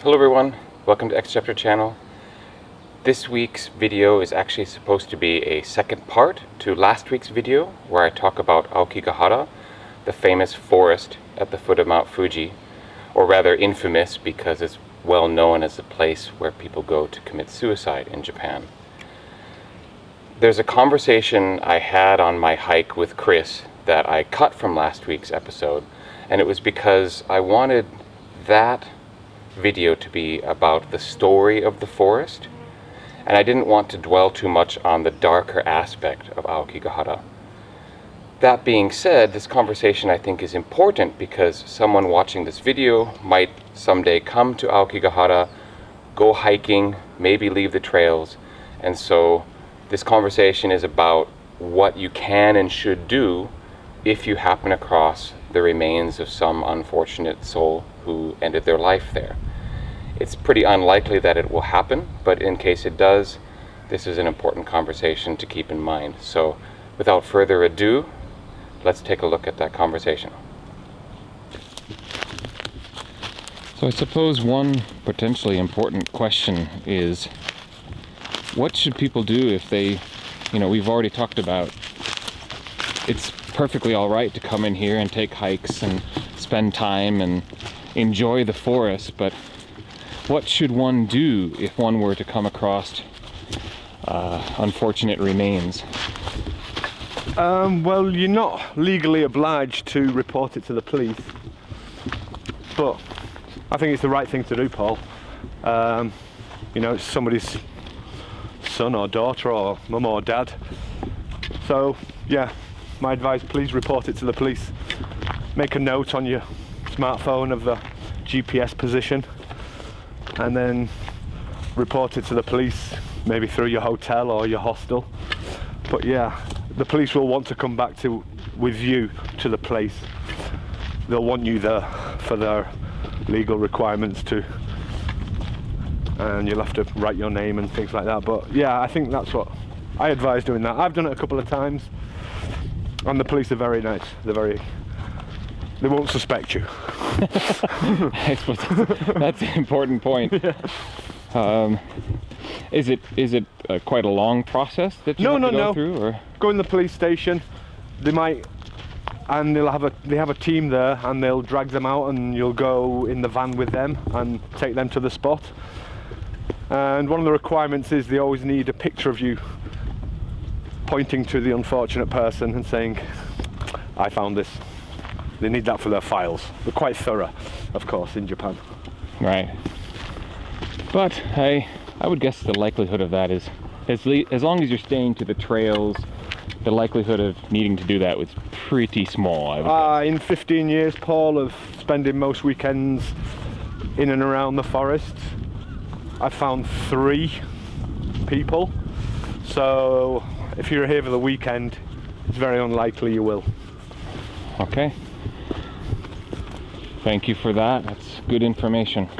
Hello everyone, welcome to X Chapter channel. This week's video is actually supposed to be a second part to last week's video where I talk about Aokigahara, the famous forest at the foot of Mount Fuji, or rather infamous because it's well known as the place where people go to commit suicide in Japan. There's a conversation I had on my hike with Chris that I cut from last week's episode, and it was because I wanted that video to be about the story of the forest, and I didn't want to dwell too much on the darker aspect of Aokigahara. That being said, this conversation I think is important because someone watching this video might someday come to Aokigahara, go hiking, maybe leave the trails, and so this conversation is about what you can and should do if you happen across the remains of some unfortunate soul who ended their life there. It's pretty unlikely that it will happen, but in case it does, this is an important conversation to keep in mind. So without further ado, let's take a look at that conversation. So I suppose one potentially important question is, what should people do if they, we've already talked about it's perfectly all right to come in here and take hikes and spend time and enjoy the forest, but what should one do if one were to come across unfortunate remains? Well, you're not legally obliged to report it to the police, but I think it's the right thing to do, Paul. It's somebody's son or daughter or mum or dad. So, yeah, my advice, please report it to the police. Make a note on your smartphone of the GPS position and then report it to the police, maybe through your hotel or your hostel. But yeah, the police will want to come back with you to the place. They'll want you there for their legal requirements too, and you'll have to write your name and things like that. But yeah, I think that's what I advise doing. That I've done it a couple of times, and the police are very nice. They won't suspect you. I suppose that's an important point. Yeah. Is it quite a long process that you have to go through? Or? Go in the police station. They have a team there, and they'll drag them out, and you'll go in the van with them and take them to the spot. And one of the requirements is they always need a picture of you pointing to the unfortunate person and saying, "I found this." They need that for their files. They're quite thorough, of course, in Japan. Right. But I would guess the likelihood of that is, as long as you're staying to the trails, the likelihood of needing to do that was pretty small, I would guess. In 15 years, Paul, of spending most weekends in and around the forest, I found 3 people. So if you're here for the weekend, it's very unlikely you will. Okay. Thank you for that. That's good information.